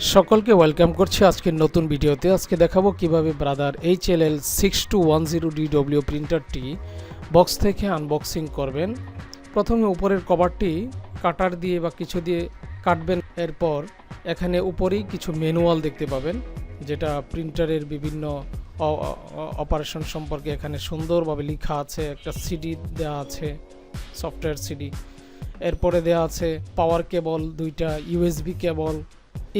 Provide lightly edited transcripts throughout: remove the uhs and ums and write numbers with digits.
সকলকে ওয়েলকাম করছি আজকের নতুন ভিডিওতে। আজকে দেখাবো কিভাবে ব্রাদার HLL 6210DW প্রিন্টারটি বক্স থেকে আনবক্সিং করবেন। প্রথমে উপরের কভারটি কাটার দিয়ে বা কিছু দিয়ে কাটবেন। এরপর এখানে উপরেই কিছু ম্যানুয়াল দেখতে পাবেন, যেটা প্রিন্টারের বিভিন্ন অপারেশন সম্পর্কে এখানে সুন্দরভাবে লেখা আছে। একটা সিডি দেওয়া আছে, সফটওয়্যার সিডি। এরপরে দেওয়া আছে পাওয়ার কেবল, দুইটা USB কেবল।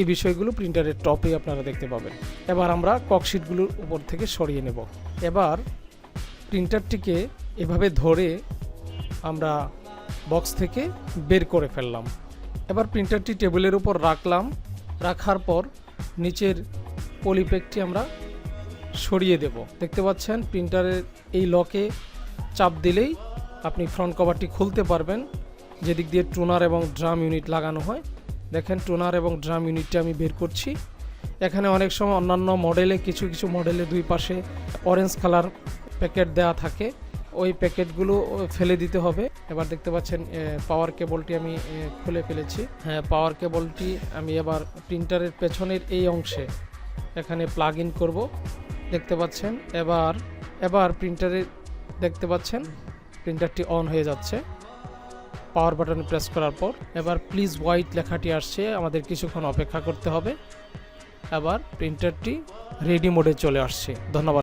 এই বিষয়গুলো প্রিন্টারের টপে আপনারা দেখতে পাবেন। এবার আমরা ককশিটগুলোর উপর থেকে সরিয়ে নেব। এবার প্রিন্টারটিকে এভাবে ধরে আমরা বক্স থেকে বের করে ফেললাম। এবার প্রিন্টারটি টেবিলের উপর রাখলাম। রাখার পর নিচের পলিপ্যাকটি আমরা সরিয়ে দেব। দেখতে পাচ্ছেন প্রিন্টারের এই লকে চাপ দিলেই আপনি ফ্রন্ট কভারটি খুলতে পারবেন, যেদিক দিয়ে টোনার এবং ড্রাম ইউনিট লাগানো হয়। দেখেন টোনার এবং ড্রাম ইউনিটটা আমি বের করছি। এখানে অনেক সময় অন্যান্য মডেলে কিছু মডেলে দুই পাশে অরেঞ্জ কালার প্যাকেট দেওয়া থাকে, ওই প্যাকেটগুলো ফেলে দিতে হবে। এবার দেখতে পাচ্ছেন পাওয়ার কেবলটি আমি খুলে ফেলেছি। হ্যাঁ, পাওয়ার কেবলটি আমি এবার প্রিন্টারের পেছনের এই অংশে এখানে প্লাগ ইন করব। দেখতে পাচ্ছেন এবার প্রিন্টারে দেখতে পাচ্ছেন প্রিন্টারটি অন হয়ে যাচ্ছে পাওয়ার বাটনে প্রেস করার পর। এবার প্লিজ ওয়াইট লেখাটি আসছে, আমাদের কিছুক্ষণ অপেক্ষা করতে হবে। এবার প্রিন্টারটি রেডি মোডে চলে আসছে। ধন্যবাদ।